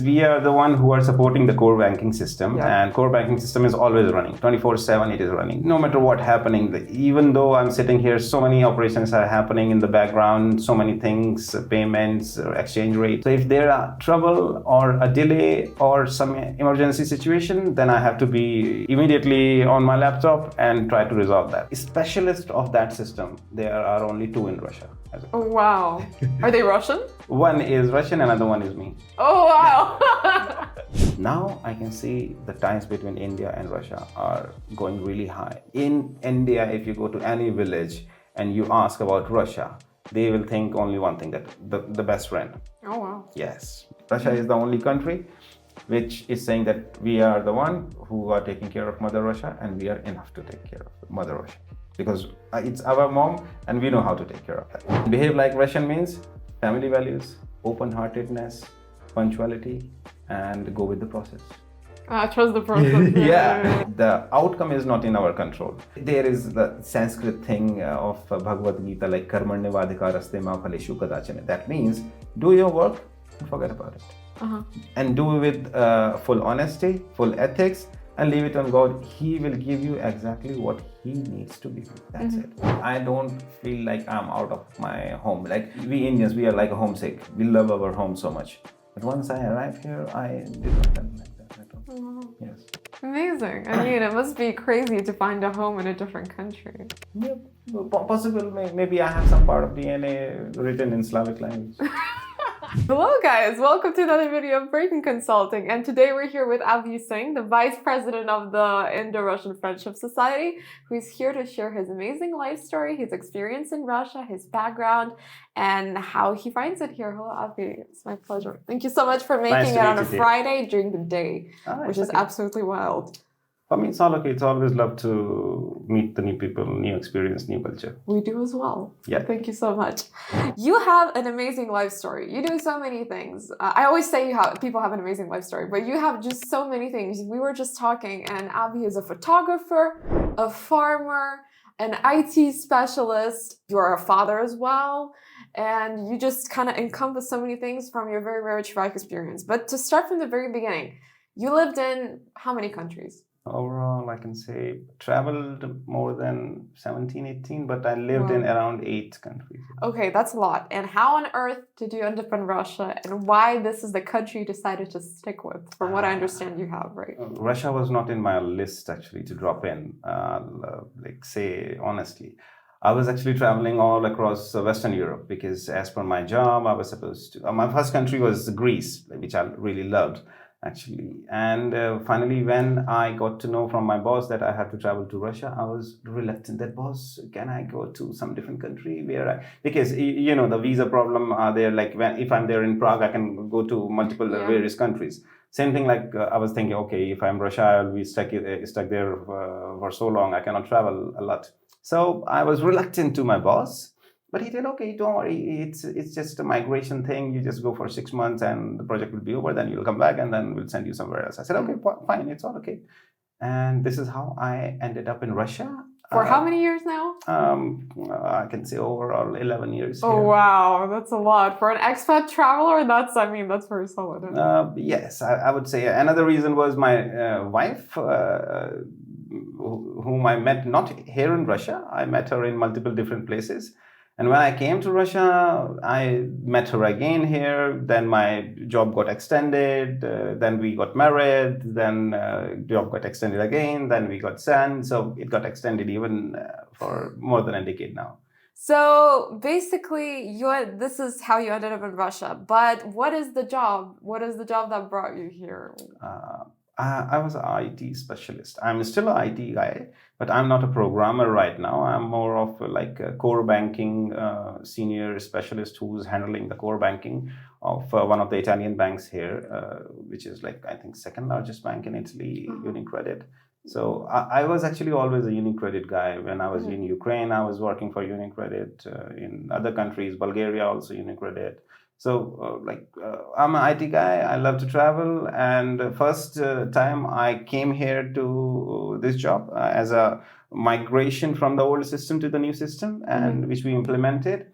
We are the one who are supporting the core banking system, Yeah. and core banking system is always running 24/7. It is running no matter what happening. Even though I'm sitting here, so many operations are happening in the background, so many things, payments, exchange rate. So if there are trouble or a delay or some emergency situation, then I have to be immediately on my laptop and try to resolve that. Specialist of that system, there are only two in Russia. Oh, wow. Are they Russian? One is Russian, another one is me. Oh, wow. Now I can see the ties between India and Russia are going really high. In India, if you go to any village and you ask about Russia, they will think only one thing, that the best friend. Oh, wow. Yes. Russia is the only country which is saying that we are the one who are taking care of Mother Russia, and we are enough to take care of Mother Russia. Because it's our mom and we know how to take care of that. Behave like Russian means family values, open-heartedness, punctuality, and go with the process. Trust the process. Yeah. The outcome is not in our control. There is the Sanskrit thing of Bhagavad Gita, like karmanyavadhikaraste ma phaleshu kadachana. That means do your work and forget about it. And do it with full honesty, full ethics, and leave it on God. He will give you exactly what He needs to give you. That's it. I don't feel like I'm out of my home. Like we Indians, we are like a homesick. We love our home so much. But once I arrived here, I did not feel like that at all. Yes. Amazing. I mean, it must be crazy to find a home in a different country. Yeah, possible. Maybe I have some part of DNA written in Slavic language. Hello guys, welcome to another video of Breaking Consulting, and today we're here with Abhi Singh, the Vice President of the Indo-Russian Friendship Society, who is here to share his amazing life story, his experience in Russia, his background, and how he finds it here. Hello Abhi, it's my pleasure. Thank you so much for making it on a Friday during the day, which is absolutely wild. For me, it's all okay. It's always love to meet the new people, new experience, new culture. We do as well. Yeah. Thank you so much. You have an amazing life story. You do so many things. I always say people have an amazing life story, but you have just so many things. We were just talking, and Abhi is a photographer, a farmer, an IT specialist. You're a father as well. And you just kind of encompass so many things from your very, very traumatic experience. But to start from the very beginning, you lived in how many countries? Overall, I can say traveled more than 17, 18, but I lived in around 8 countries. Okay, that's a lot. And how on earth did you end up in Russia, and why this is the country you decided to stick with? From what I understand, you have, right? Russia was not in my list actually to drop in, like say honestly. I was actually traveling all across Western Europe because as per my job, I was supposed to, my first country was Greece, which I really loved. Actually, and finally when I got to know from my boss that I had to travel to Russia, I was reluctant. That boss, can I go to some different country because you know the visa problem are there. Like if I'm there in Prague, I can go to multiple various countries. Same thing, like I was thinking, okay, if I'm Russia, I'll be stuck there for so long. I cannot travel a lot. So I was reluctant to my boss. But he said, okay, don't worry, it's just a migration thing. You just go for 6 months and the project will be over. Then you'll come back and then we'll send you somewhere else. I said, okay, fine, it's all okay. And this is how I ended up in Russia. For how many years now? I can say overall 11 years. Oh, here. wow, that's a lot. For an expat traveler, that's very solid. Yes, I would say. Another reason was my wife, whom I met not here in Russia. I met her in multiple different places. And when I came to Russia, I met her again here. Then my job got extended. Then we got married. Then job got extended again. Then we got son. So it got extended even for more than a decade now. So basically, this is how you ended up in Russia. But what is the job? What is the job that brought you here? I was an IT specialist. I'm still an IT guy, but I'm not a programmer right now. I'm more of like a core banking senior specialist who's handling the core banking of one of the Italian banks here, which is like, I think, second largest bank in Italy, UniCredit. So I was actually always a UniCredit guy. When I was in Ukraine, I was working for UniCredit. In other countries, Bulgaria also UniCredit. So I'm an IT guy. I love to travel. And the first time I came here to this job as a migration from the old system to the new system, and which we implemented.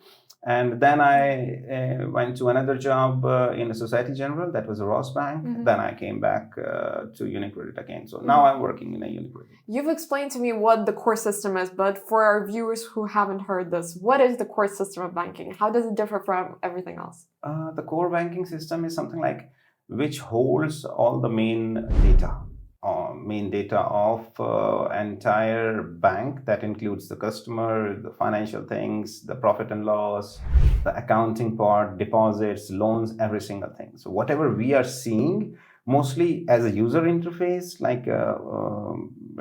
And then I went to another job in a Society General, that was a Ross Bank. Then I came back to UniCredit again. So now I'm working in a UniCredit. You've explained to me what the core system is, but for our viewers who haven't heard this, what is the core system of banking? How does it differ from everything else? The core banking system is something like which holds all the main data of entire bank. That includes the customer, the financial things, the profit and loss, the accounting part, deposits, loans, every single thing. So whatever we are seeing mostly as a user interface, like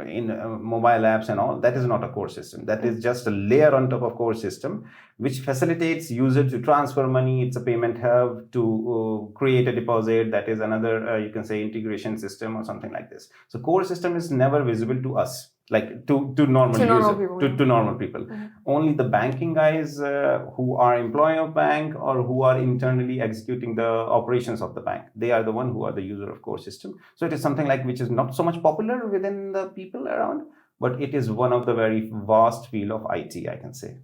in mobile apps and all, that is not a core system. That is just a layer on top of core system, which facilitates user to transfer money. It's a payment hub to create a deposit. That is another, you can say, integration system or something like this. So core system is never visible to us, like to normal users, to normal people. Only the banking guys who are employee of bank or who are internally executing the operations of the bank, they are the one who are the user of core system. So it is something like which is not so much popular within the people around, but it is one of the very vast field of IT, I can say.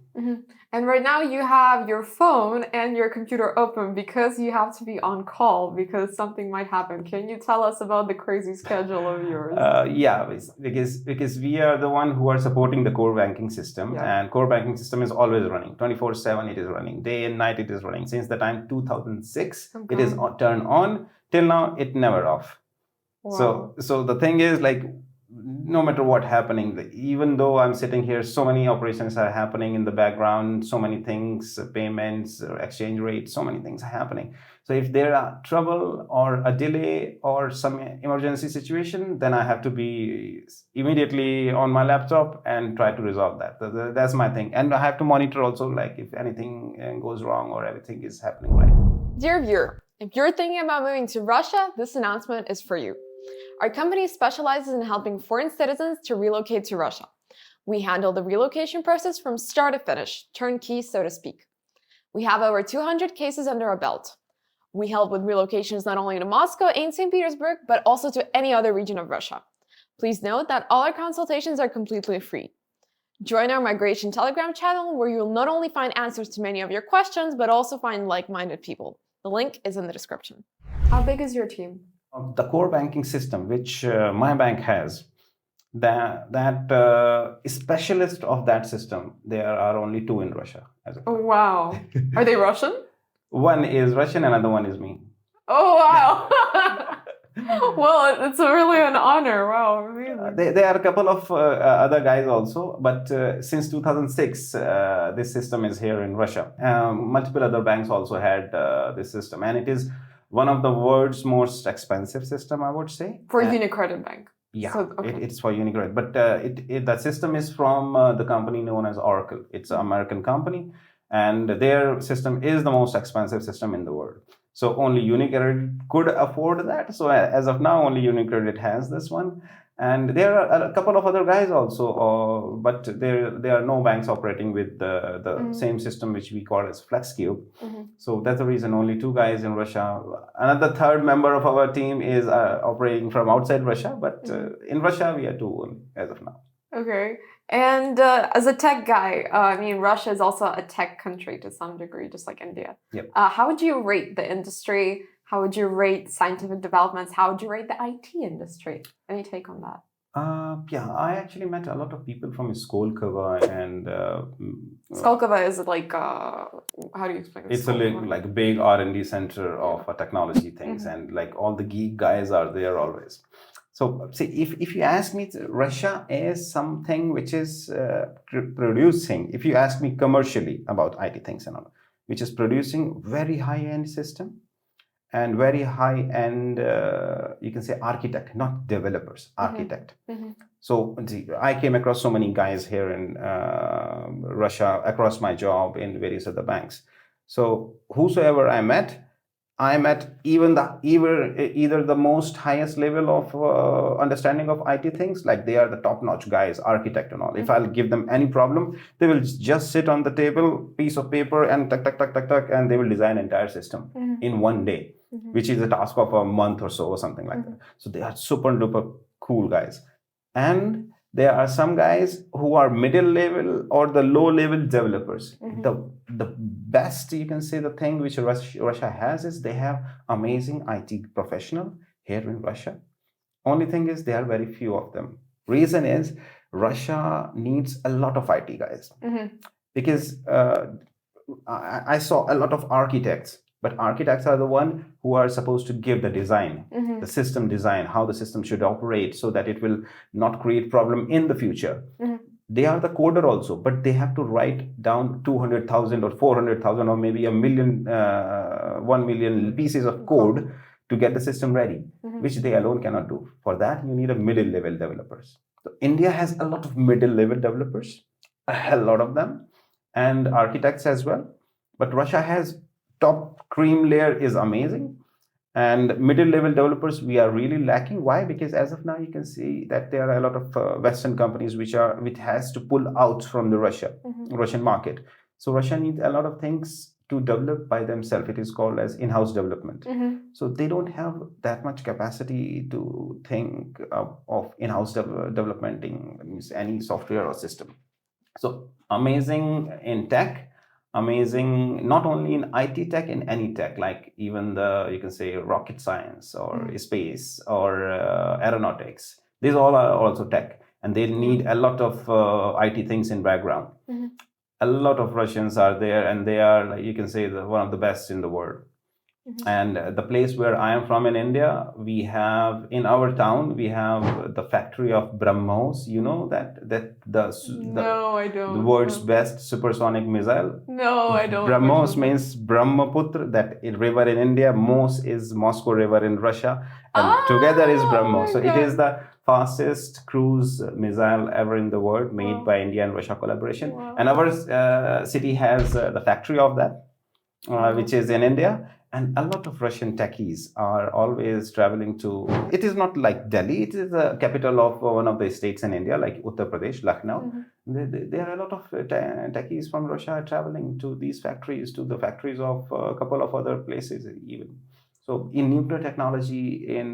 And right now you have your phone and your computer open because you have to be on call because something might happen. Can you tell us about the crazy schedule of yours? Yeah, because we are the one who are supporting the core banking system, and core banking system is always running 24/7. It is running day and night. It is running since the time 2006. It is turned on till now. It never off. Wow. So the thing is, like, no matter what happening, even though I'm sitting here, so many operations are happening in the background, so many things, payments, exchange rates, so many things are happening. So if there are trouble or a delay or some emergency situation, then I have to be immediately on my laptop and try to resolve that. That's my thing. And I have to monitor also, like, if anything goes wrong or everything is happening right. Dear viewer, if you're thinking about moving to Russia, this announcement is for you. Our company specializes in helping foreign citizens to relocate to Russia. We handle the relocation process from start to finish, turnkey, so to speak. We have over 200 cases under our belt. We help with relocations not only to Moscow and St. Petersburg, but also to any other region of Russia. Please note that all our consultations are completely free. Join our migration Telegram channel, where you'll not only find answers to many of your questions, but also find like-minded people. The link is in the description. How big is your team? The core banking system, which my bank has, that specialist of that system, there are only 2 in Russia. Oh, wow. Are they Russian? One is Russian, another one is me. Oh, wow. Well, it's really an honor. Wow, amazing. There are a couple of other guys also, but since 2006, this system is here in Russia. Multiple other banks also had this system, and it is one of the world's most expensive system, I would say. For UniCredit Bank. Yeah, so, it's for UniCredit. But the system is from the company known as Oracle. It's an American company, and their system is the most expensive system in the world. So only UniCredit could afford that. So as of now, only UniCredit has this one. And there are a couple of other guys also, but there are no banks operating with the same system, which we call as FlexCube. So that's the reason only 2 guys in Russia. Another third member of our team is operating from outside Russia, but in Russia we are 2 only as of now. Okay. And as a tech guy, I mean, Russia is also a tech country to some degree, just like India. Yep. How would you rate the industry? How would you rate scientific developments? How would you rate the IT industry? Any take on that? Yeah, I actually met a lot of people from Skolkovo and... Skolkovo is like, how do you explain it? It's a like big R&D center of technology things, and like all the geek guys are there always. So see, if you ask me, Russia is something which is producing, if you ask me commercially about IT things and all, which is producing very high-end system and very high-end, you can say architect, not developers, architect. So see, I came across so many guys here in Russia, across my job in various other banks. So whosoever I met either the most highest level of understanding of IT things, like they are the top-notch guys, architect and all. If I'll give them any problem, they will just sit on the table, piece of paper, and tuck, and they will design an entire system in one day, which is a task of a month or so or something like that. So they are super duper cool guys. And There are some guys who are middle level or the low level developers. Mhm. The best, you can say, the thing which Russia has is they have amazing IT professional here in Russia. Only thing is there are very few of them. Reason is Russia needs a lot of IT guys Mhm. because I saw a lot of architects, but architects are the one who are supposed to give the design, Mhm. the system design, how the system should operate so that it will not create problem in the future. Mhm. They are the coder also, but they have to write down 200,000 or 400,000 or maybe a million, 1 million pieces of code to get the system ready, Mhm. which they alone cannot do. For that, you need a middle level developers. So India has a lot of middle level developers, a hell lot of them, and architects as well. But Russia has top cream layer is amazing, and middle level developers we are really lacking. Why? Because as of now you can see that there are a lot of Western companies which has to pull out from the Russian market. So Russia needs a lot of things to develop by themselves. It is called as in-house development. So they don't have that much capacity to think of in-house developing means any software or system. So amazing in tech, amazing not only in IT tech, in any tech, like even the, you can say, rocket science or space or aeronautics. These all are also tech, and they need a lot of IT things in background. A lot of Russians are there, and they are, like, you can say, one of the best in the world. And the place where I am from in India, we have in our town we have the factory of BrahMos. You know that No, I the don't. world's No. best supersonic missile. No, I don't. BrahMos Unfortunately. means Brahmaputra, that river in India. Mos is Moscow River in Russia, and together is BrahMos. Oh So my it is God. the fastest cruise missile ever in the world, made Wow. by India and Russia collaboration. Wow. And our city has the factory of that, which is in India. And a lot of Russian techies are always traveling to. It is not like Delhi. It is the capital of one of the states in India, like Uttar Pradesh, Lucknow. There are a lot of techies from Russia traveling to these factories, to the factories of a couple of other places even. So in nuclear technology, in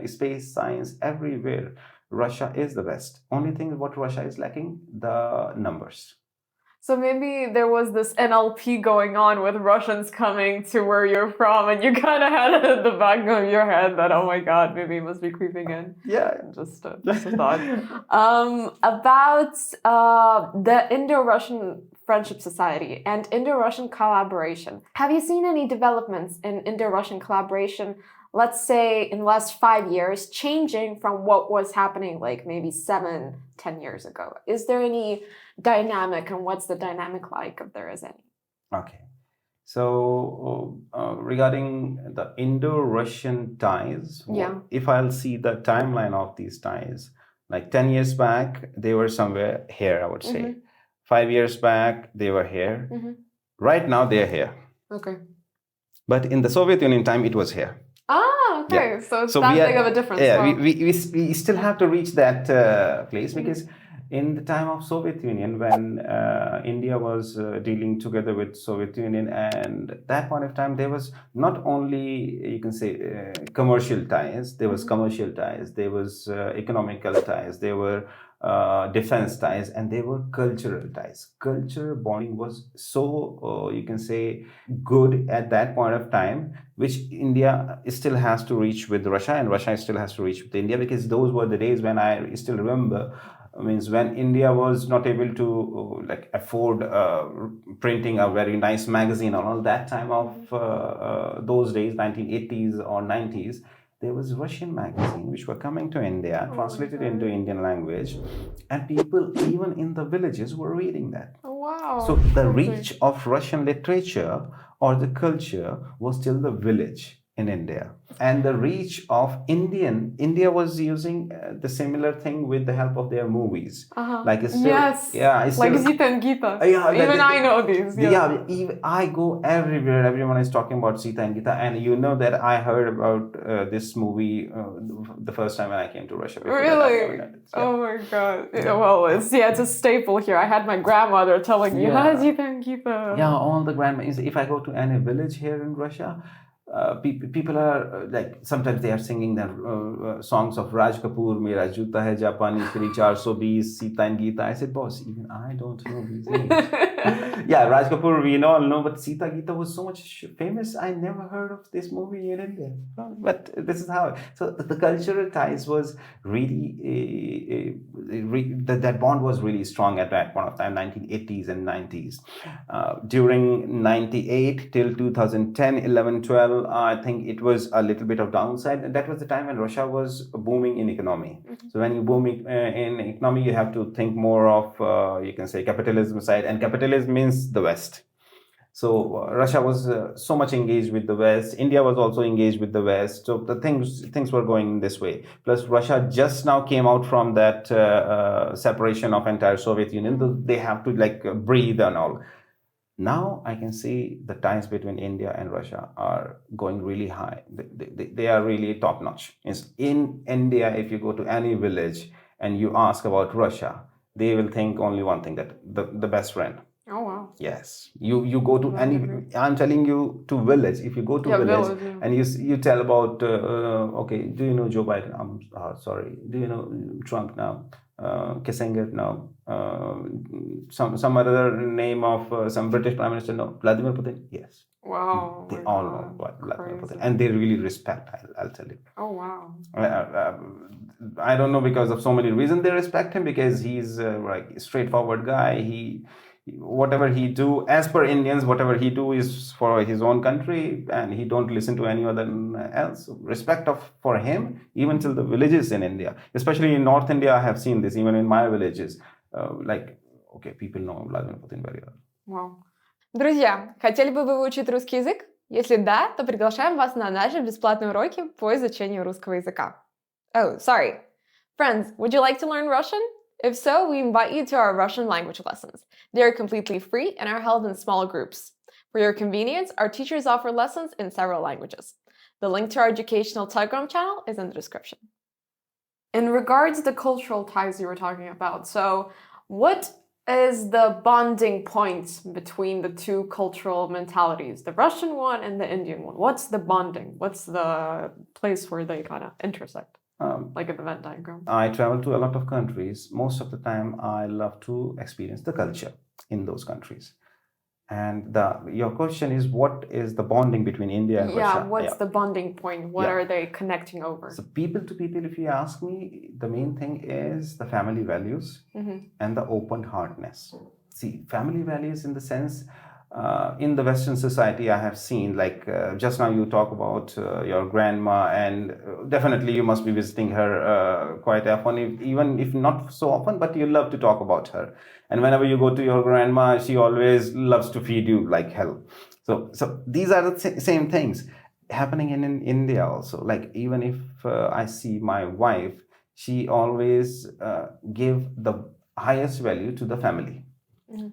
space science, everywhere, Russia is the best. Only thing what Russia is lacking, the numbers. So maybe there was this NLP going on with Russians coming to where you're from, and you kind of had it in the back of your head that, oh my God, maybe it must be creeping in. Yeah. Just a thought. About the Indo-Russian Friendship Society and Indo-Russian collaboration. Have you seen any developments in Indo-Russian collaboration, let's say in the last 5 years, changing from what was happening like maybe 7-10 years ago? Is there any dynamic, and what's the dynamic like, if there is any? Okay. So regarding the Indo-Russian ties, if I'll see the timeline of these ties, like 10 years back, they were somewhere here, I would say. 5 years back, they were here. Right now, they're here. Okay. But in the Soviet Union time, it was here. Ah, okay. Yeah. So it's that big of a difference. Yeah, Wow. we still have to reach that place, because in the time of Soviet Union, when India was dealing together with Soviet Union, and at that point of time, there was not only, you can say, commercial ties. There was commercial ties. There was economical ties. There were defense ties, and there were cultural ties. Cultural bonding was so, you can say, good at that point of time, which India still has to reach with Russia, and Russia still has to reach with India, because those were the days when I still remember, means when India was not able to like afford printing a very nice magazine or all that time of those days, 1980s or 90s. There was Russian magazine which were coming to India, translated into Indian language, and people even in the villages were reading that. Oh, wow. So the reach of Russian literature or the culture was till the village in India. And the reach of India was using the similar thing with the help of their movies. Like it's still, yes, yeah, it's like still, Zita and Gita. yeah, even I know these. Yeah, even I go everywhere. Everyone is talking about Sita and Gita, and you know that I heard about this movie the first time when I came to Russia. Really? Oh my God. Well, it's a staple here. I had my grandmother telling me, Zita and Gita. Yeah, all the grandmas. If I go to any village here in Russia, people are like sometimes they are singing the songs of Raj Kapoor, Mera Juta Hai Japani, Firi 420, Sita and Geeta. I said, boss, even I don't know these names. Yeah, Raj Kapoor, we all know, but Sita Geeta was so much famous. I never heard of this movie in India. But this is how. So the cultural ties was really, that bond was really strong at that point of time, 1980s and 90s. During 98 till 2010, 11, 12, I think it was a little bit of downside. And that was the time when Russia was booming in economy. Mm-hmm. So when you boom in economy, you have to think more of, you can say, capitalism side. And capitalism means the West. So Russia was so much engaged with the West. India was also engaged with the West. So the things were going this way. Plus, Russia just now came out from that separation of entire Soviet Union. They have to like breathe and all. Now I can see the ties between India and Russia are going really high. They are really top notch. In India, if you go to any village and you ask about Russia, they will think only one thing, that the best friend. Oh wow. Yes, you go to any. I'm telling you, to village. If you go to village and you tell about okay, do you know Joe Biden? I'm sorry. Do you know Trump now? Kissinger now? Some other name of some British Prime Minister? No, Vladimir Putin. Yes. Wow. They all know what Vladimir Putin, and they really respect. I'll tell you. Oh wow. I don't know, because of so many reasons they respect him, because he's like a straightforward guy. Whatever he do, as per Indians, whatever he do is for his own country, and he don't listen to any other else. Respect for him, even till the villages in India, especially in North India. I have seen this even in my villages. Okay, people know Vladimir Putin very well. Wow. Друзья, хотели бы вы выучить русский язык? Если да, то приглашаем вас на наши бесплатные уроки по изучению русского языка. Oh, sorry. Friends, would you like to learn Russian? If so, we invite you to our Russian language lessons. They are completely free and are held in small groups. For your convenience, our teachers offer lessons in several languages. The link to our educational Telegram channel is in the description. In regards to the cultural ties you were talking about, so what is the bonding point between the two cultural mentalities, the Russian one and the Indian one? What's the bonding? What's the place where they kind of intersect? Like a Venn diagram. I travel to a lot of countries. Most of the time, I love to experience the culture in those countries. And your question is, what is the bonding between India and Russia? Yeah, what's the bonding point? What are they connecting over? So people to people, if you ask me, the main thing is the family values and the open-heartedness. See, family values in the sense, in the Western society, I have seen, like just now you talk about your grandma, and definitely you must be visiting her quite often, even if not so often, but you love to talk about her. And whenever you go to your grandma, she always loves to feed you like hell. So these are the same things happening in India also. Like even if I see my wife, she always give the highest value to the family.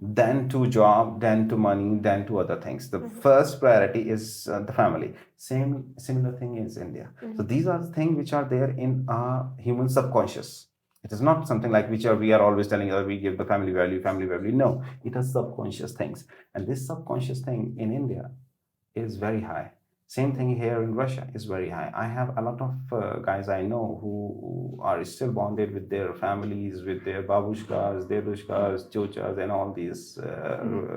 Then to job, then to money, then to other things. The first priority is the family. Similar thing is India. So these are the things which are there in our human subconscious. It is not something like we are always telling us we give the family value. No, it is subconscious things. And this subconscious thing in India is very high. Same thing here in Russia is very high. I have a lot of guys I know who are still bonded with their families, with their babushkas, dedushkas, chochas, and all these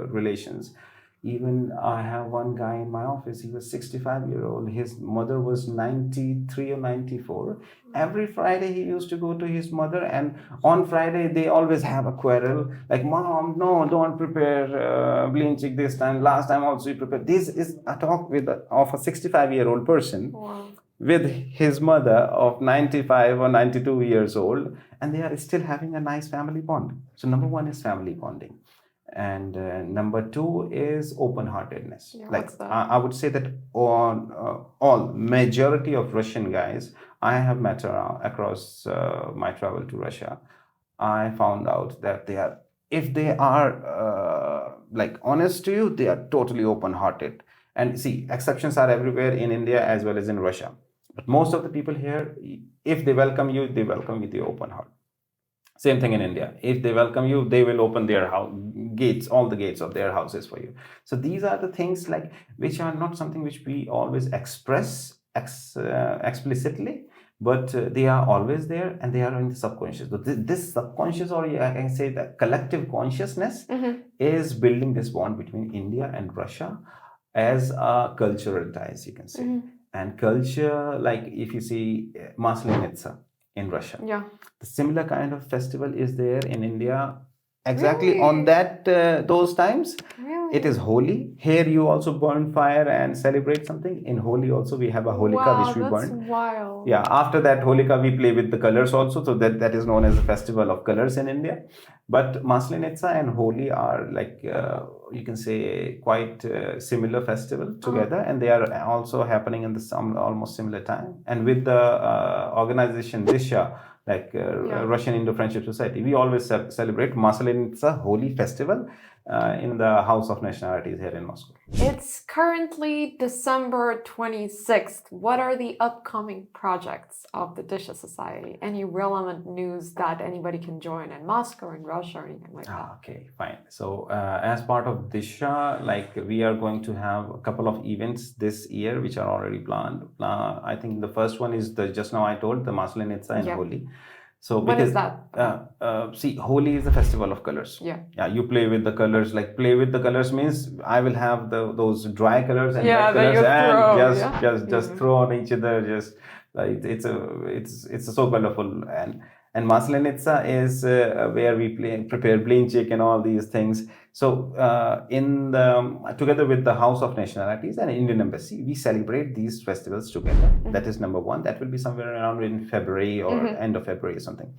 relations. Even I have one guy in my office, he was 65-year-old. His mother was 93 or 94. Every Friday he used to go to his mother, and on Friday they always have a quarrel. Like, Mom, no, don't prepare blinchik this time. Last time also you prepared. This is a talk of a 65-year-old person. Wow. With his mother of 95 or 92 years old, and they are still having a nice family bond. So number one is family bonding. And number two is open-heartedness. Yeah, like I would say that on all majority of Russian guys I have met across my travel to Russia, I found out that if they are like honest to you, they are totally open-hearted. And see, exceptions are everywhere in India as well as in Russia. But most of the people here, if they welcome you with the open heart. Same thing in India. If they welcome you, they will open their house gates, all the gates of their houses for you. So these are the things like which are not something which we always express explicitly, but they are always there and they are in the subconscious. So this subconscious, or I can say the collective consciousness, is building this bond between India and Russia as a cultural ties, you can say. And culture, like if you see Maslenitsa in Russia, Yeah. the similar kind of festival is there in India. Exactly Really? on that those times, Really? it is Holi. Here you also burn fire and celebrate something. In Holi also we have a Holika Wow, which we that's burn. wild. Yeah, after that Holika we play with the colors also. So that is known as the festival of colors in India. But Maslenitsa and Holi are like you can say quite similar festival together, and they are also happening in the almost similar time. And with the organization Disha, like Russian Indo-Friendship Society, we always celebrate Maslenitsa Holi festival in the House of Nationalities here in Moscow. It's currently December 26th. What are the upcoming projects of the Disha Society? Any relevant news that anybody can join in Moscow or in Russia or anything like that? Okay, fine. So as part of Disha, like we are going to have a couple of events this year which are already planned. I think the first one is the just now I told the Maslenitsa and Holi. So what because is that? see, Holi is a festival of colors. Yeah, you play with the colors. Like play with the colors means I will have those dry colors and wet colors and just throw on each other. Just it's so colorful. And Maslenitsa is where we prepare blinchik and all these things. So in the together with the House of Nationalities and Indian Embassy, we celebrate these festivals together. That is number one. That will be somewhere around in February or end of February or something.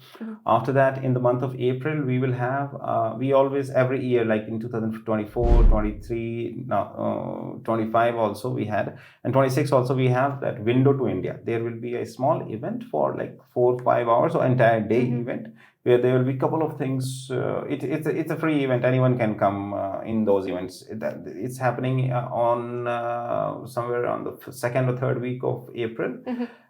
After that, in the month of April, we will have we always every year, like in 2024, 23, now 25 also we had, and 26 also we have that window to India. There will be a small event for like 4-5 hours or entire day event, where there will be a couple of things. It's a free event. Anyone can come in those events. It's happening on somewhere on the second or third week of April.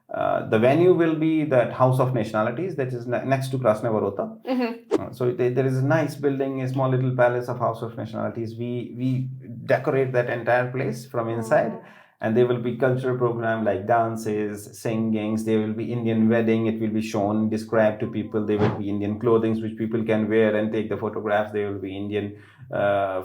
The venue will be that House of Nationalities that is next to Krasnaya Vorota. So there is a nice building, a small little palace of House of Nationalities. We decorate that entire place from inside. And there will be cultural program like dances, singings. There will be Indian wedding. It will be shown, described to people. There will be Indian clothing which people can wear and take the photographs. There will be Indian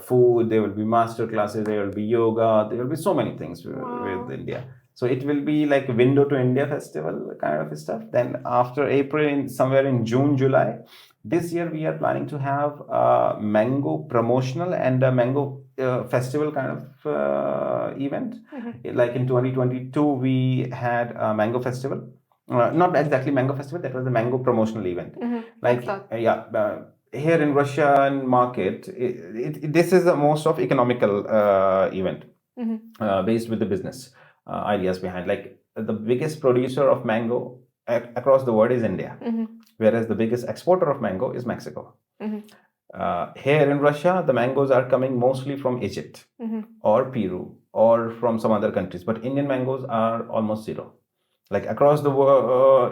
food. There will be master classes. There will be yoga. There will be so many things with India. So it will be like a window to India festival kind of stuff. Then after April, somewhere in June, July, this year we are planning to have a mango promotional and a mango festival kind of event. Like in 2022, we had a mango festival. Not exactly mango festival. That was the mango promotional event. Like here in Russian market, this is the most of economical event based with the business ideas behind. Like the biggest producer of mango across the world is India, whereas the biggest exporter of mango is Mexico. Here in Russia, the mangoes are coming mostly from Egypt or Peru or from some other countries, but Indian mangoes are almost zero. Like across the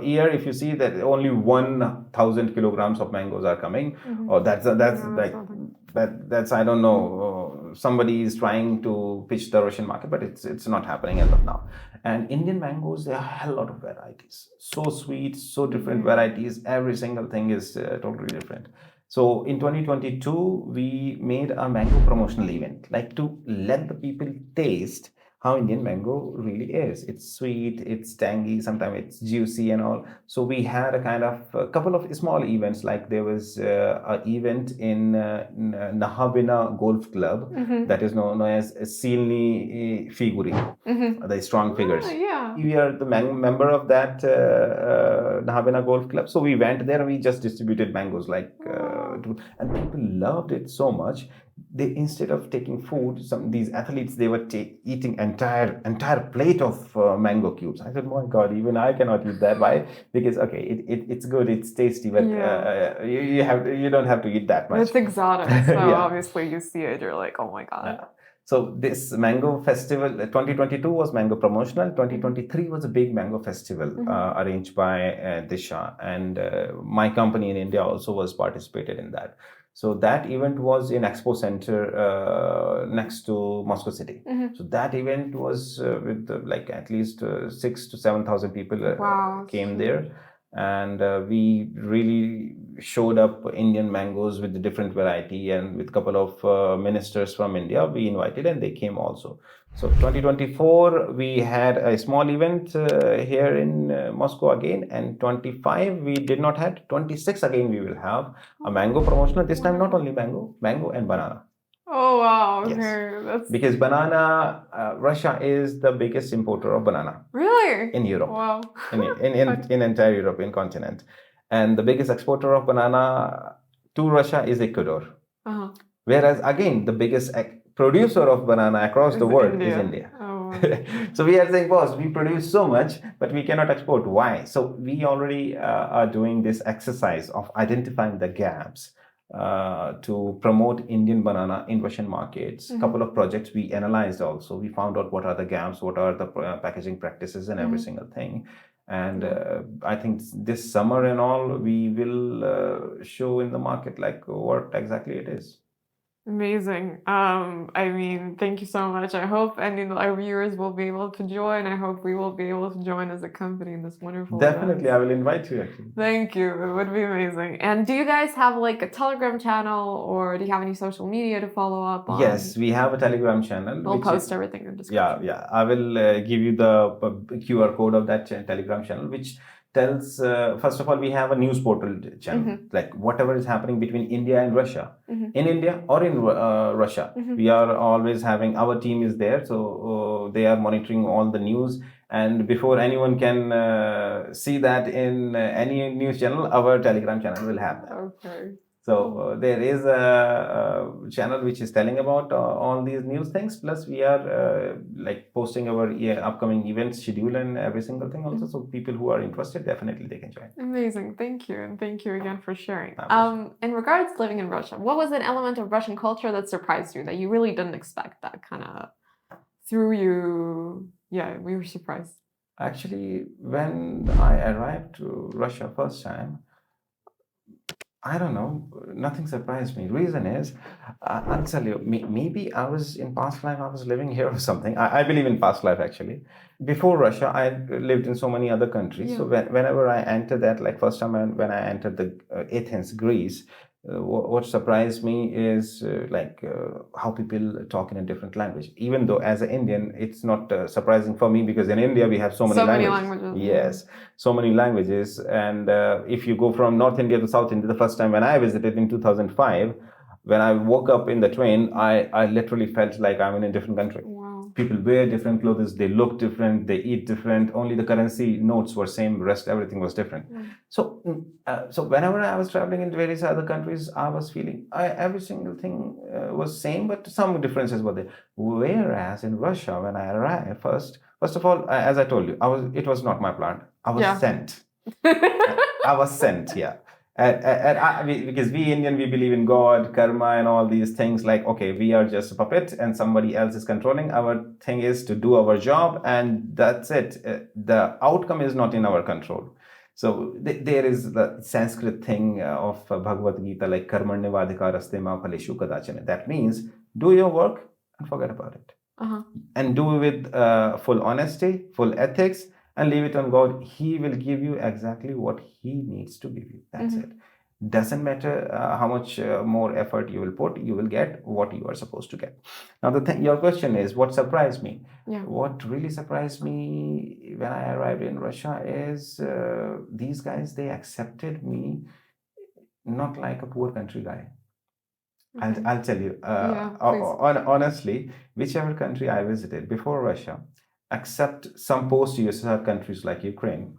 year, if you see that only 1,000 kilograms of mangoes are coming, or that's I don't know. Somebody is trying to pitch the Russian market, but it's not happening as of now. And Indian mangoes, there are a hell lot of varieties. So sweet, so different varieties. Every single thing is totally different. So in 2022, we made a mango promotional event, like to let the people taste how Indian mango really is. It's sweet, it's tangy, sometimes it's juicy and all. So we had a couple of small events, like there was an event in Nahabina Golf Club that is known as Silni Figuri, the strong figures. We are the member of that Nahabina Golf Club. So we went there and we just distributed mangoes and people loved it so much. They, instead of taking food, these athletes, they were eating entire plate of mango cubes. I said, my God, even I cannot eat that. Why? Because it's good, it's tasty, but you don't have to eat that much. It's exotic, so obviously you see it, you're like, oh my God. So this mango festival, 2022 was mango promotional. 2023 was a big mango festival arranged by Disha, and my company in India also was participated in that. So that event was in Expo Center next to Moscow City. So that event was with like at least 6 to 7,000 people Wow, came huge. there, and we really showed up Indian mangoes with the different variety, and with a couple of ministers from India we invited, and they came also. So 2024 we had a small event here in Moscow again, and 25 we did not have. 26 again we will have a mango promotional. This time not only mango and banana. Oh wow, Yes. okay. That's Because banana, Russia is the biggest importer of banana really in Europe, wow. in entire European continent, and the biggest exporter of banana to Russia is Ecuador. Uh-huh. Whereas again, the biggest producer of banana across the Is world is India. India. Oh. So we are saying, boss, we produce so much, but we cannot export. Why? So we already are doing this exercise of identifying the gaps to promote Indian banana in Russian markets. A couple of projects we analyzed also. We found out what are the gaps, what are the packaging practices, and every single thing. And I think this summer and all, we will show in the market like what exactly it is. Amazing. I mean, thank you so much. I hope any of our viewers will be able to join. I hope we will be able to join as a company in this wonderful Definitely, event. I will invite you actually. Thank you. It would be amazing. And do you guys have like a Telegram channel, or do you have any social media to follow up on? Yes, we have a Telegram channel. We'll which post is- everything in the description. Yeah. I will give you the QR code of that Telegram channel, which tells, first of all, we have a news portal channel, like whatever is happening between India and Russia, in India or in Russia. We are always having, our team is there, so they are monitoring all the news. And before anyone can see that in any news channel, our Telegram channel will have that. Okay. So there is a channel which is telling about all these news things. Plus, we are like posting our upcoming event schedule and every single thing also. So people who are interested, definitely they can join. Amazing. Thank you. And thank you again for sharing. My pleasure. In regards to living in Russia, what was an element of Russian culture that surprised you, that you really didn't expect, that kind of threw you? Yeah, we were surprised. Actually, when I arrived to Russia first time, I don't know, nothing surprised me. Reason is, I'll tell you, maybe I was in past life, I was living here or something. I believe in past life actually. Before Russia, I lived in so many other countries. So whenever I entered that, like first time when I entered the Athens, Greece, what surprised me is how people talk in a different language. Even though as an Indian, it's not surprising for me, because in India we have so many languages. Yes, so many languages. And if you go from North India to South India, the first time when I visited in 2005, when I woke up in the train, I literally felt like I'm in a different country. Wow. People wear different clothes, they look different, they eat different. Only the currency notes were same, rest everything was different. So whenever I was traveling in various other countries, I was feeling every single thing was same, but some differences were there. Whereas in Russia, when I arrived first of all, as I told you, it was not my plan. I was sent. I was sent, yeah. Because we Indian, we believe in God, karma, and all these things. Like, okay, we are just a puppet, and somebody else is controlling. Our thing is to do our job, and that's it. The outcome is not in our control. So there is the Sanskrit thing of Bhagavad Gita, like karmanyavadhikaraste ma phaleshu kadachana. That means do your work and forget about it, and do with full honesty, full ethics, and leave it on God. He will give you exactly what He needs to give you. That's it. Doesn't matter how much more effort you will put, you will get what you are supposed to get. Now, your question is, what surprised me? What really surprised me when I arrived in Russia is these guys, they accepted me not like a poor country guy. I'll tell you, honestly, whichever country I visited before Russia, except some post-USSR countries like Ukraine,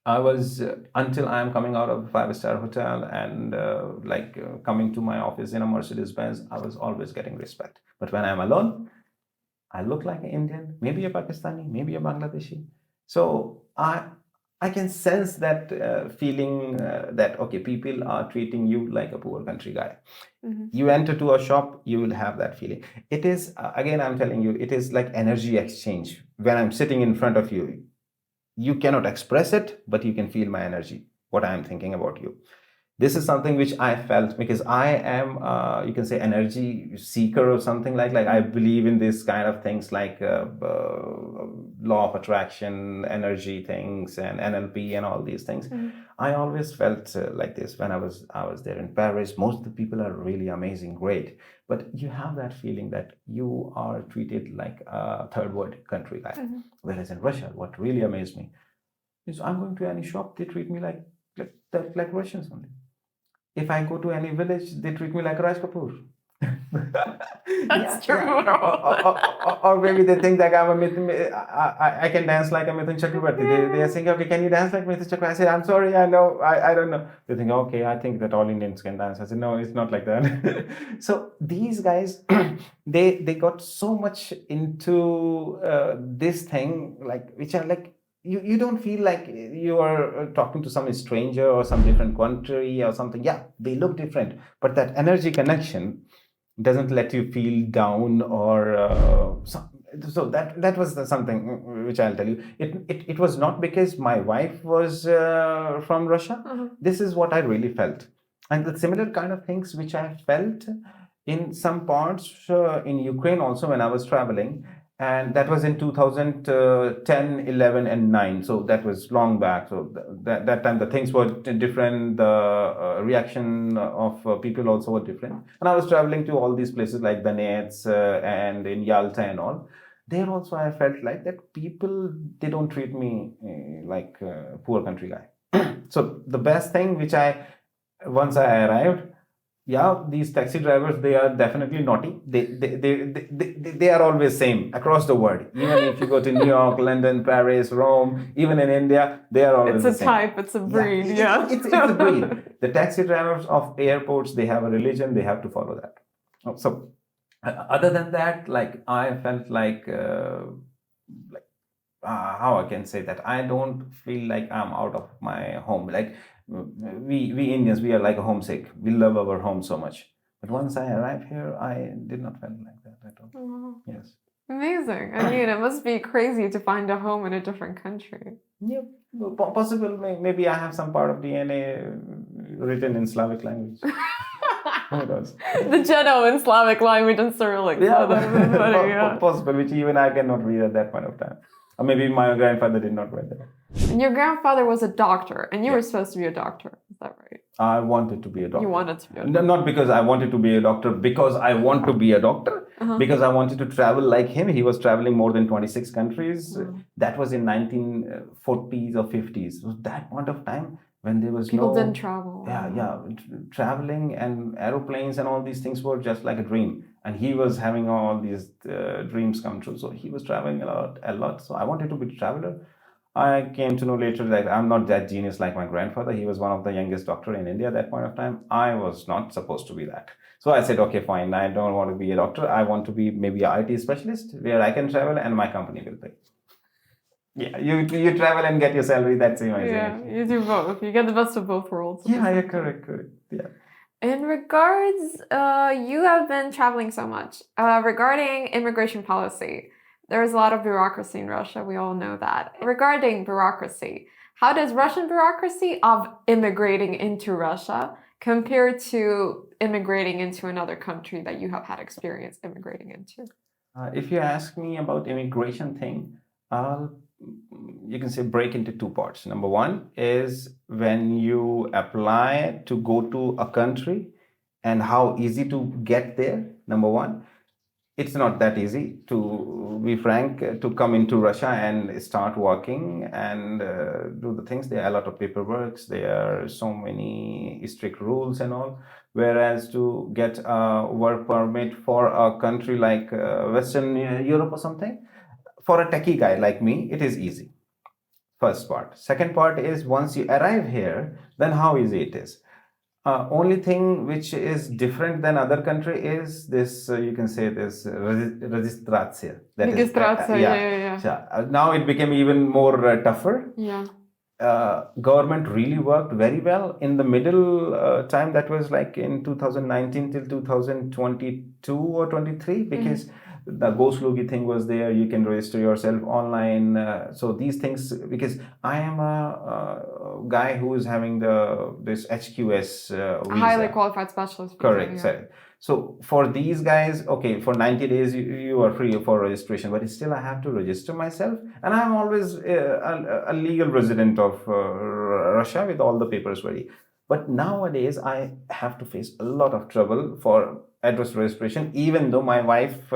I was, until I am coming out of a 5-star hotel and coming to my office in a Mercedes-Benz, I was always getting respect. But when I'm alone, I look like an Indian, maybe a Pakistani, maybe a Bangladeshi. So I can sense that feeling that okay, people are treating you like a poor country guy. You enter to a shop, you will have that feeling. It is again, I'm telling you, it is like energy exchange. When I'm sitting in front of you, you cannot express it, but you can feel my energy, what I'm thinking about you. This is something which I felt because I am, you can say, energy seeker or something like I believe in this kind of things like law of attraction, energy things, and NLP and all these things. I always felt like this when I was there in Paris. Most of the people are really amazing, great, but you have that feeling that you are treated like a third world country guy. Whereas in Russia, what really amazed me is I'm going to any shop, they treat me like Russians only. If I go to any village, they treat me like Raj Kapoor. That's true. Or maybe they think that I can dance like a Mithun Chakrabarti. They are saying, okay, can you dance like Mithun Chakrabarti? I said, I'm sorry, I know, I don't know. They think, okay, I think that all Indians can dance. I said, no, it's not like that. So these guys, they got so much into this thing, like which are like, you don't feel like you are talking to some stranger or some different country or something. Yeah, they look different, but that energy connection doesn't let you feel down or so that was something which I'll tell you. It was not because my wife was from Russia. This is what I really felt, and the similar kind of things which I felt in some parts in Ukraine also when I was traveling, and that was in 2010, 11, and 9. So that was long back. So that time the things were different. The reaction of people also were different. And I was traveling to all these places like Donetsk and in Yalta and all. There also I felt like that people, they don't treat me like a poor country guy. So the best thing which once I arrived, yeah, these taxi drivers, they are definitely naughty. They are always same across the world. Even if you go to New York, London, Paris, Rome, even in India, they are always It's a the same. type, it's a breed, yeah. It's a breed. The taxi drivers of airports, they have a religion, they have to follow that. So other than that, like I felt like how I can say that I don't feel like I'm out of my home. Like we Indians, we are like a homesick. We love our home so much. But once I arrived here, I did not feel like that at all. Yes. Amazing. I mean, it must be crazy to find a home in a different country. Yeah, possible. Maybe I have some part of DNA written in Slavic language. Who knows? The Geno in Slavic language and Cyrillic. Yeah, So that's funny, yeah. possible, which even I cannot read at that point of time. Or maybe my grandfather did not read that. And your grandfather was a doctor, and you were supposed to be a doctor. Is that right? I wanted to be a doctor. You wanted to be a doctor. Not because I wanted to be a doctor, because I want to be a doctor, because I wanted to travel like him. He was traveling more than 26 countries. That was in 1940s or 50s. So that point of time when there was People didn't travel. Yeah. Traveling and aeroplanes and all these things were just like a dream. And he was having all these dreams come true. So he was traveling a lot. So I wanted to be a traveler. I came to know later that I'm not that genius like my grandfather. He was one of the youngest doctor in India at that point of time. I was not supposed to be that. So I said, okay, fine. I don't want to be a doctor. I want to be maybe an IT specialist where I can travel and my company will pay. Yeah, you travel and get your salary. That's amazing. Yeah, you do both. You get the best of both worlds. Yeah, correct. Yeah. In regards, you have been traveling so much. Regarding immigration policy, there's a lot of bureaucracy in Russia. We all know that. Regarding bureaucracy, how does Russian bureaucracy of immigrating into Russia compare to immigrating into another country that you have had experience immigrating into? If you ask me about immigration thing, you can say break into two parts. Number one is when you apply to go to a country and how easy to get there. Number one, it's not that easy, to be frank, to come into Russia and start working and do the things. There are a lot of paperwork. There are so many strict rules and all. Whereas to get a work permit for a country like Western Europe or something, for a techie guy like me, it is easy. First part. Second part is once you arrive here, then how easy it is. Only thing which is different than other country is this, you can say this registration. Registration, yeah. So, now it became even more tougher. Yeah. government really worked very well in the middle time, that was like in 2019 till 2022 or 23, because the Goslogi thing was there. You can register yourself online. So these things, because I am a guy who is having this HQS A highly visa. qualified specialist. Correct. Yeah. Sorry. So for these guys, okay, for 90 days you are free for registration, but still I have to register myself, and I'm always a legal resident of Russia with all the papers ready. But nowadays I have to face a lot of trouble for address registration, even though my wife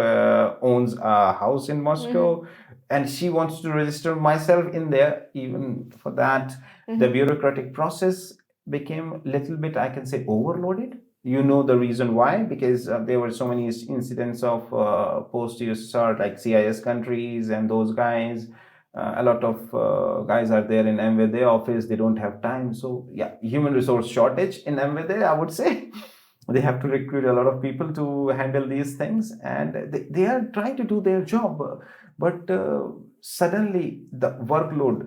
owns a house in Moscow, and she wants to register myself in there. Even for that, the bureaucratic process became a little bit, I can say, overloaded. You know the reason why, because there were so many incidents of post-USSR, like CIS countries, and those guys. A lot of guys are there in MVD office. They don't have time. So yeah, human resource shortage in MVD, I would say. They have to recruit a lot of people to handle these things, and they are trying to do their job, but suddenly the workload,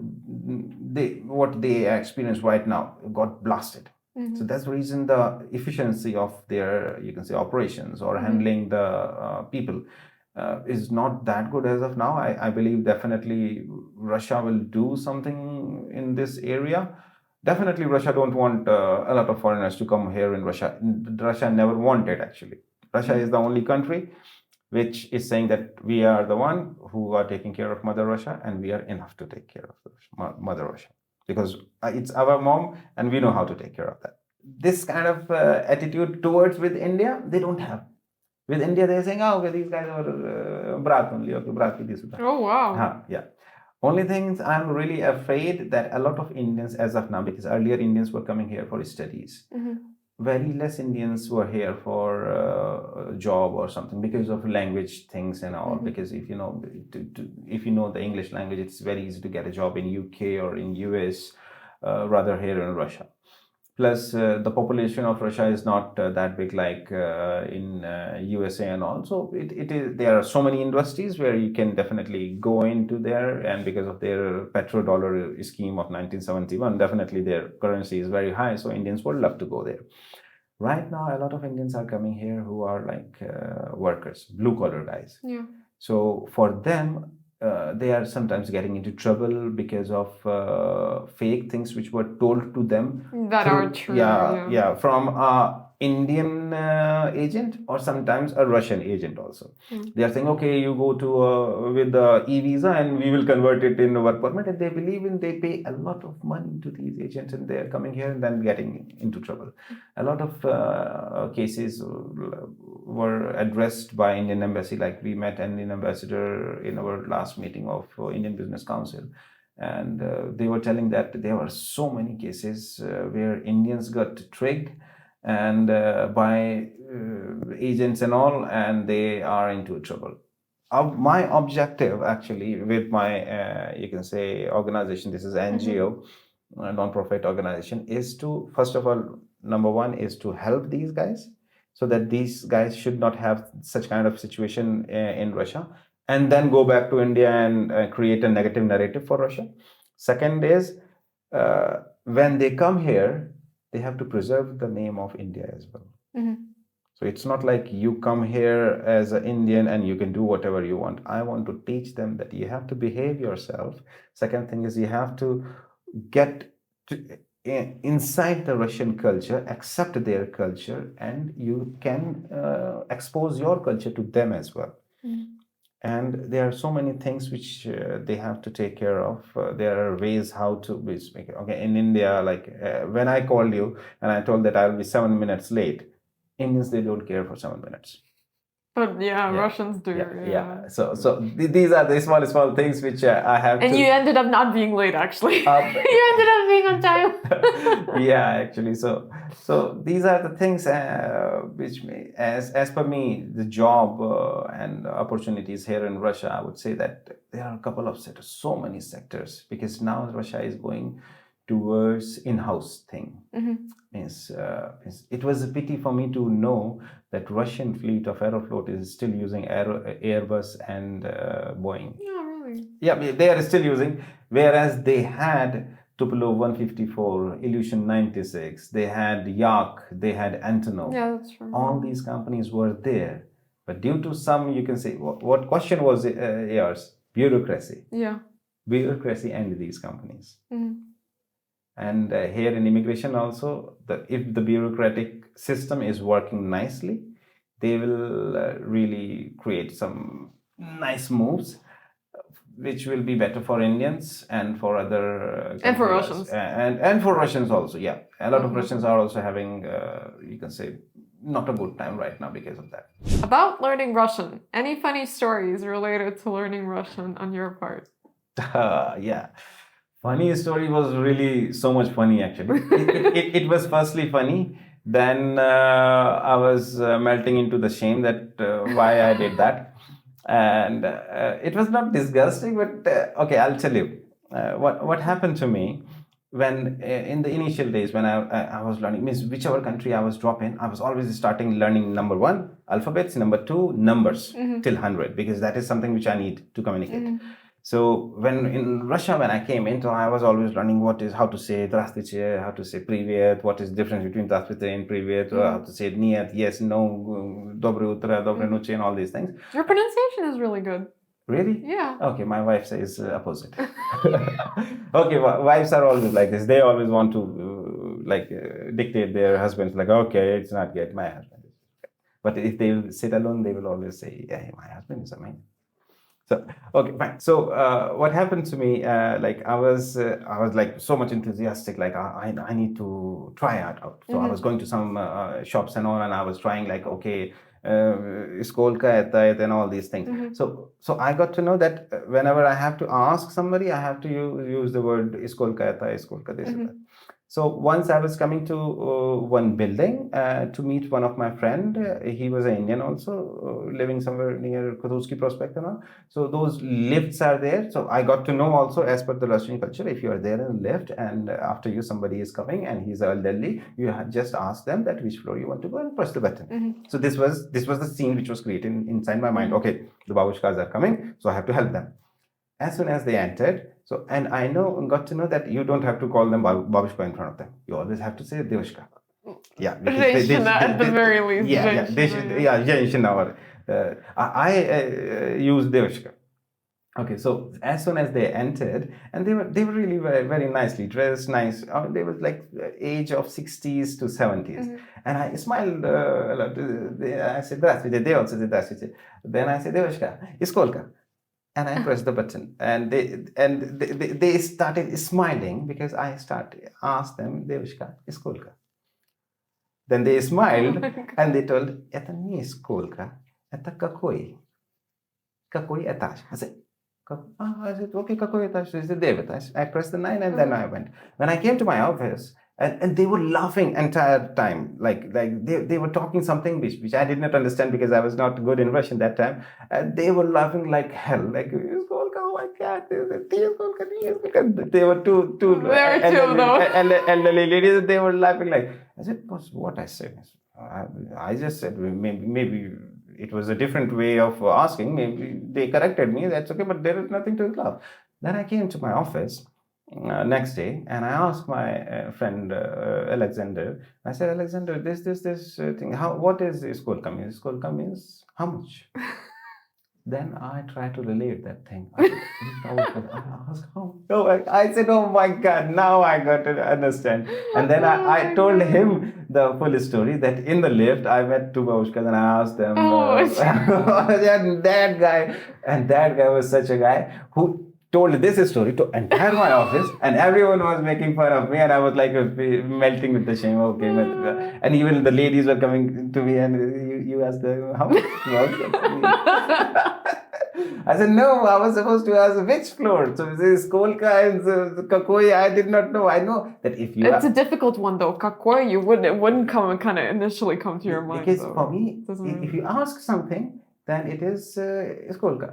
what they experience right now, got blasted. So that's the reason the efficiency of their, you can say, operations or handling the people is not that good as of now. I believe definitely Russia will do something in this area. Definitely, Russia don't want a lot of foreigners to come here in Russia. Russia never wanted, actually. Russia is the only country which is saying that we are the one who are taking care of Mother Russia, and we are enough to take care of Mother Russia, because it's our mom and we know how to take care of that. This kind of attitude towards with India, they don't have. With India, they're saying, oh, okay, these guys are brat only, okay, brat. Oh, wow. Yeah. Only things I'm really afraid that a lot of Indians as of now, because earlier Indians were coming here for studies, very less Indians were here for a job or something because of language things and all. Because if you know, if you know the English language, it's very easy to get a job in UK or in US, rather here in Russia. Plus, the population of Russia is not that big like in USA and all. So it is, there are so many industries where you can definitely go into there, and because of their petrodollar scheme of 1971, definitely their currency is very high. So Indians would love to go there. Right now, a lot of Indians are coming here who are like workers, blue collar guys. Yeah. So for them, they are sometimes getting into trouble because of fake things which were told to them that aren't true. Yeah, from a Indian agent, or sometimes a Russian agent also. They are saying, okay, you go to with the e-visa and we will convert it in work permit, and they believe in, they pay a lot of money to these agents, and they are coming here and then getting into trouble. A lot of cases were addressed by Indian embassy. Like, we met an Indian ambassador in our last meeting of Indian Business Council, and they were telling that there were so many cases where Indians got tricked and by agents and all, and they are into trouble. My objective, actually, with my you can say organization, this is NGO, non-profit organization, is to, first of all, number one is to help these guys, so that these guys should not have such kind of situation in Russia, and then go back to India and create a negative narrative for Russia. Second is, when they come here, they have to preserve the name of India as well. So it's not like you come here as an Indian and you can do whatever you want. I want to teach them that you have to behave yourself. Second thing is, you have to get to, inside the Russian culture, accept their culture, and you can expose your culture to them as well. And there are so many things which they have to take care of. There are ways how to be speaking. Okay, in India, like when I called you and I told that I'll be 7 minutes late, Indians, they don't care for 7 minutes. But Russians do. Yeah. So these are the small things which I have. And you ended up not being late, actually. You ended up being on time. Yeah, actually. So these are the things which, as per me, the job and opportunities here in Russia, I would say that there are a couple of sectors, so many sectors, because now Russia is going towards in-house thing. It was a pity for me to know that Russian fleet of Aeroflot is still using Airbus and Boeing. Oh, really? Yeah, they are still using, whereas they had Tupelo 154, Illusion 96. They had Yak, they had Antonov. Yeah, that's true. All these companies were there. But due to some, you can say, what question was yours? Bureaucracy. Yeah. Bureaucracy ended these companies. Mhm. And here in immigration also, if the bureaucratic system is working nicely, they will really create some nice moves, which will be better for Indians and for other And for countries. Russians. And for Russians also, yeah. A lot of Mhm. Russians are also having, you can say, not a good time right now because of that. About learning Russian, any funny stories related to learning Russian on your part? Yeah. Funny story was really so much funny actually. It was firstly funny. Then I was melting into the shame that why I did that. And it was not disgusting, but okay, I'll tell you what happened to me when in the initial days when I was learning, means whichever country I was dropping, I was always starting learning number one, alphabets, number two, numbers till 100, because that is something which I need to communicate. So when in Russia, when I came into, I was always learning how to say "Здравствуйте," how to say "Привет," what is the difference between "Здравствуйте" and "Привет," how to say "Нет," yes, no, "Доброе утро," "Доброй ночи," and all these things. Your pronunciation is really good. Really? Yeah. Okay, my wife says opposite. Okay, wives are always like this. They always want to dictate their husbands. Like, okay, it's not good. My husband is. But if they sit alone, they will always say, "Yeah, my husband is amazing." So okay, fine. So what happened to me? I was like so much enthusiastic. Like I need to try it out. So I was going to some shops and all, and I was trying like okay, Skolka etayet and all these things. So I got to know that whenever I have to ask somebody, I have to use the word Skolka etay, Skolka this and that. So once I was coming to one building to meet one of my friend. He was an Indian also, living somewhere near Kutuski Prospect and all. So those lifts are there. So I got to know also, as per the Russian culture, if you are there in a lift and after you somebody is coming and he's elderly, you just ask them that which floor you want to go and press the button. So this was the scene which was created inside my mind. Okay, the babushkas are coming, so I have to help them. As soon as they entered, and I got to know that you don't have to call them babushka in front of them. You always have to say devashka. Yeah, Женщина, at the very least. Yeah, женщина. I use devashka. Okay, so as soon as they entered, and they were really very, very nicely dressed, nice. They was like age of 60s to 70s, and I smiled. I said, "Здравствуйте." They also said, "Здравствуйте." Then I said, "Devashka, iskolka." And I pressed the button, and they started smiling because I asked them, "Devashka, iskolka." Then they smiled and they told, "Это не iskolka, это какой? Какой этаж?" I said, "Okay, какой этаж?" They said, "9 этаж." I pressed the 9 and then I went. When I came to my office, and they were laughing entire time, like they were talking something which I did not understand because I was not good in Russian that time. And they were laughing like hell, like oh my God, they were two elderly ladies. They were laughing like. I said, "What's what I said?" I just said maybe it was a different way of asking. Maybe they corrected me. That's okay, but there is nothing to laugh. Then I came to my office next day, and I asked my friend Alexander. I said, "Alexander, this thing. What is Skolka means? Skolka means how much?" Then I tried to relate that thing. I said, "Oh my God, now I got to understand." And then I told him the full story that in the lift, I met two babushkas and I asked them, that guy was such a guy who told this story to entire my office, and everyone was making fun of me, and I was like melting with the shame. Okay, and even the ladies were coming to me, and you asked them how much? I said, "No, I was supposed to ask which floor." So this Kolka and Kakoi, I did not know. I know that if you. It's a difficult one though. Kakoi, it wouldn't kind of initially come to your mind. Because for me, if you ask something, then it is Skolka.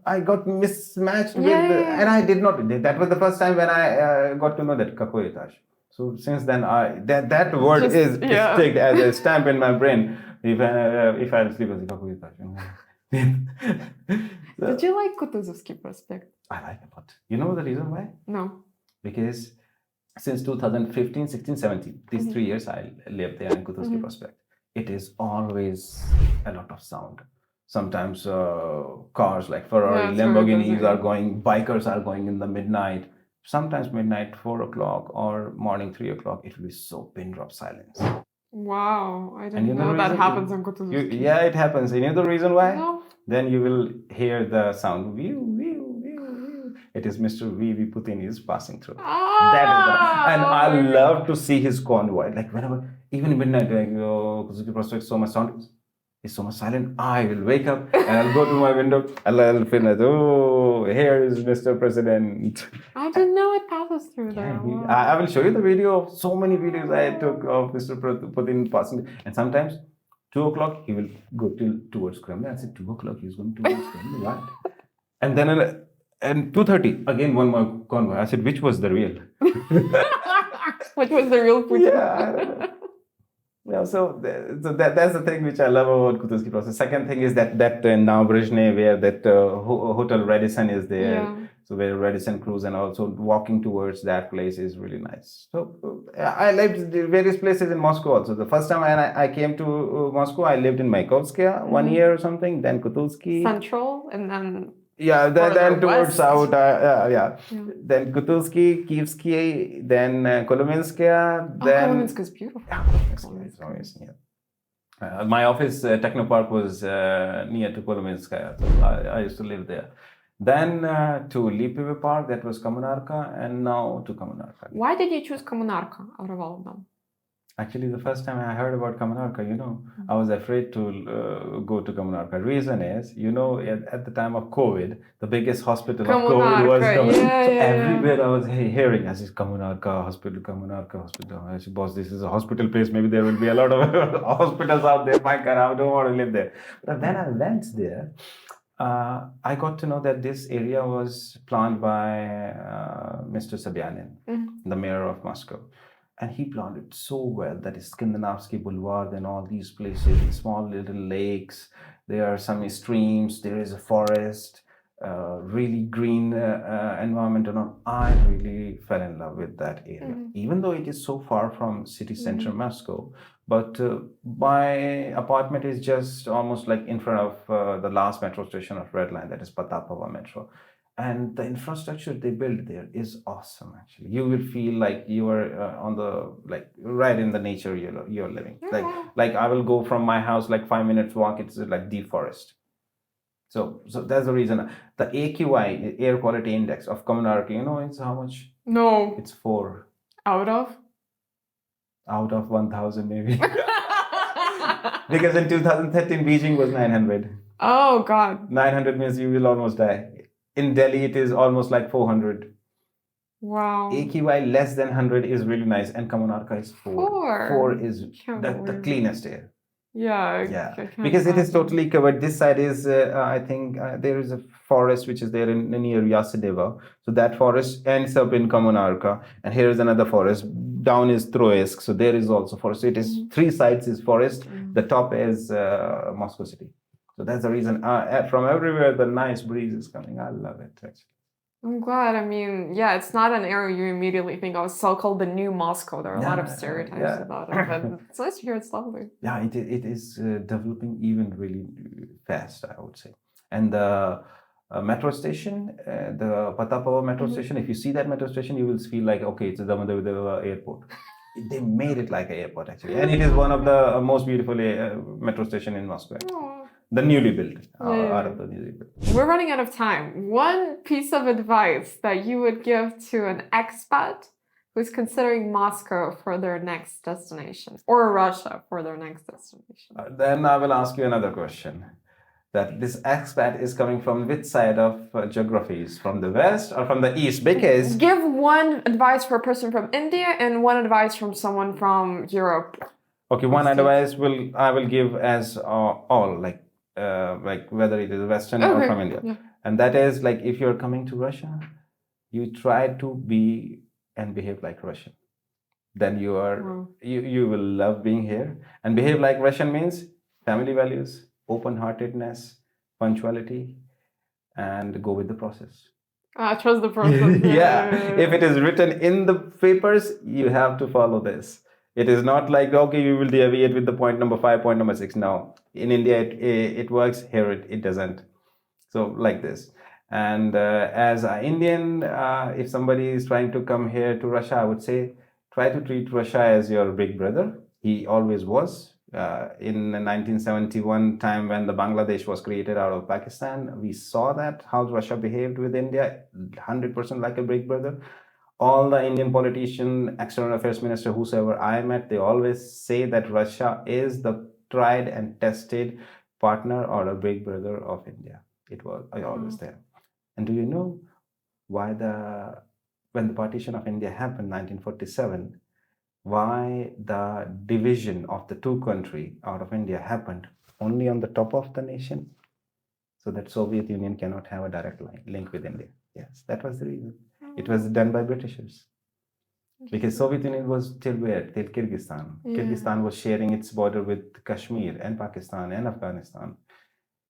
I got mismatched with, and I did not. That was the first time when I got to know that Kakoi Etash. So since then, that word is stick as a stamp in my brain. If I sleep with Kakoi Etash. Did you like Kutuzovsky Prospect? I like it, but you know the reason why? No. because since 2015, 16, 17, these 3 years I lived there in Kutuski Prospect. It is always a lot of sound. Sometimes cars like Ferrari, it's very busy. Lamborghinis are going, bikers are going in the midnight. Sometimes midnight, 4 o'clock, or morning 3 o'clock. It will be so pin drop silence. Wow, I And didn't you know know the that reason? happens in Kutuzuski. Yeah, it happens. You know the reason why? No. Then you will hear the sound. It is Mr. V. Putin is passing through. That is and I love to see his convoy. Like whenever, even in midnight, like Kuzuki Prospect, so much sound. It's so much silent. I will wake up and I'll go to my window and I'll feel like, oh, here is Mr. President. I didn't know it passes through there. Wow. I will show you the video of so many videos I took of Mr. Putin passing. And sometimes 2 o'clock he will go towards Kremlin. I said 2 o'clock he's going towards Kremlin. What? And then and 2:30 again one more convoy. I said which was the real? Which was the real Putin? Yeah, I don't know. Yeah, so that's the thing which I love about Kutuski process. Second thing is that now Brezhnev, where that hotel Radisson is there. Yeah. So where Radisson cruise and also walking towards that place is really nice. So I lived in various places in Moscow also. The first time I came to Moscow, I lived in Mayakovskaya 1 year or something. Then Kutuzki. Central, and then then towards west. south. Then Kutuzki, Kievsky, then Kolomenskaya. Then Kolomensk is beautiful. Yeah, it's amazing. Yeah. My office, Technopark, was near to Kolomenskaya. So I used to live there. Then to Lipive Park, that was Kommunarka, and now to Kommunarka. Why did you choose Kommunarka out of all of them? Actually, the first time I heard about Kommunarka, I was afraid to go to Kommunarka. Reason is, at the time of COVID, the biggest hospital of COVID was Kommunarka. Everywhere I was hearing, I said, Kommunarka hospital. I said, boss, this is a hospital place. Maybe there will be a lot of hospitals out there. My God, I don't want to live there. But when I went there, I got to know that this area was planned by Mr. Sobyanin, the mayor of Moscow. And he planned it so well. That is Skandinavsky Boulevard and all these places, small little lakes. There are some streams. There is a forest, really green environment. And all. I really fell in love with that area, even though it is so far from city center Moscow. But my apartment is just almost like in front of the last metro station of Red Line, that is Potapova Metro. And the infrastructure they built there is awesome. Actually, you will feel like you are on the right in the nature you're living. Like I will go from my house like 5 minutes walk. It's like deep forest. So that's the reason. The AQI, air quality index of Kommunarka, it's how much? No. It's 4. Out of 1,000 maybe. Because in 2013 Beijing was 900. Oh God. 900 means you will almost die. In Delhi, it is almost like 400. Wow. AQI less than 100 is really nice, and Kommunarka is 4. 4 is the cleanest air. Yeah. Because it is totally covered. This side is, I think, there is a forest which is there near Yasedeva. So that forest ends up in Kommunarka, and here is another forest. Down is Troysk, so there is also forest. So it is 3 sides is forest. The top is Moscow city. So that's the reason. From everywhere, the nice breeze is coming. I love it, actually. I'm glad. I mean, it's not an area you immediately think of. It's so-called the new Moscow. There are a lot of stereotypes about it, but it's nice to hear it's lovely. Yeah, it is developing even really fast, I would say. And the metro station, the Potapova metro station, if you see that metro station, you will feel like, okay, it's the Damodaradova airport. They made it like an airport, actually. And it is one of the most beautiful metro station in Moscow. The newly built, out of the newly built. We're running out of time. One piece of advice that you would give to an expat who's considering Moscow for their next destination, or Russia for their next destination. Then I will ask you another question. That this expat is coming from which side of geographies? From the west or from the east? Because... Give one advice for a person from India and one advice from someone from Europe. Okay, one advice I will give as all, like whether it is Western or from India. Yeah. And that is like, if you're coming to Russia, you try to be and behave like Russian. Then you will love being here. And behave like Russian means family values, open-heartedness, punctuality, and go with the process. Trust the process. Yeah, if it is written in the papers, you have to follow this. It is not like, okay, you will deviate with the point number 5, point number 6. No, in India it works. Here it doesn't. So like this. And as an Indian, if somebody is trying to come here to Russia, I would say try to treat Russia as your big brother. He always was. In 1971 time when the Bangladesh was created out of Pakistan, we saw that how Russia behaved with India, 100% like a big brother. All the Indian politician, external affairs minister, whosoever I met, they always say that Russia is the tried and tested partner or a big brother of India. It was always there. And do you know why when the partition of India happened, 1947, why the division of the two country out of India happened only on the top of the nation, so that Soviet Union cannot have a direct link with India. Yes, that was the reason. It was done by Britishers. Because Soviet Union was till where? Till Kyrgyzstan. Yeah. Kyrgyzstan was sharing its border with Kashmir and Pakistan and Afghanistan.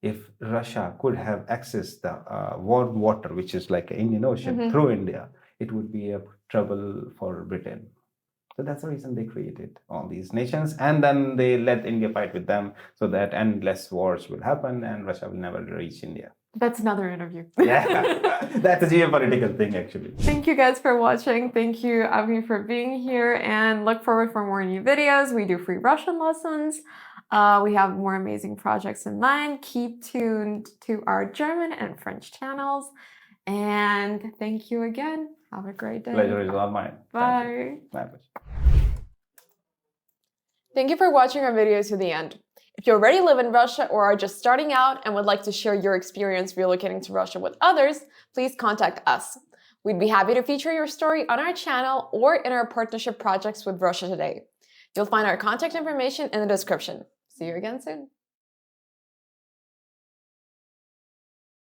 If Russia could have accessed the warm water, which is like an Indian Ocean, through India, it would be a trouble for Britain. So that's the reason they created all these nations, and then they let India fight with them, so that endless wars will happen and Russia will never reach India. That's another interview. Yeah, that's a geopolitical thing, actually. Thank you guys for watching. Thank you, Abhi, for being here, and look forward for more new videos. We do free Russian lessons. We have more amazing projects in mind. Keep tuned to our German and French channels. And thank you again. Have a great day. Pleasure is all mine. Bye. My pleasure. Thank you for watching our videos to the end. If you already live in Russia or are just starting out and would like to share your experience relocating to Russia with others, please contact us. We'd be happy to feature your story on our channel or in our partnership projects with Russia Today. You'll find our contact information in the description. See you again soon.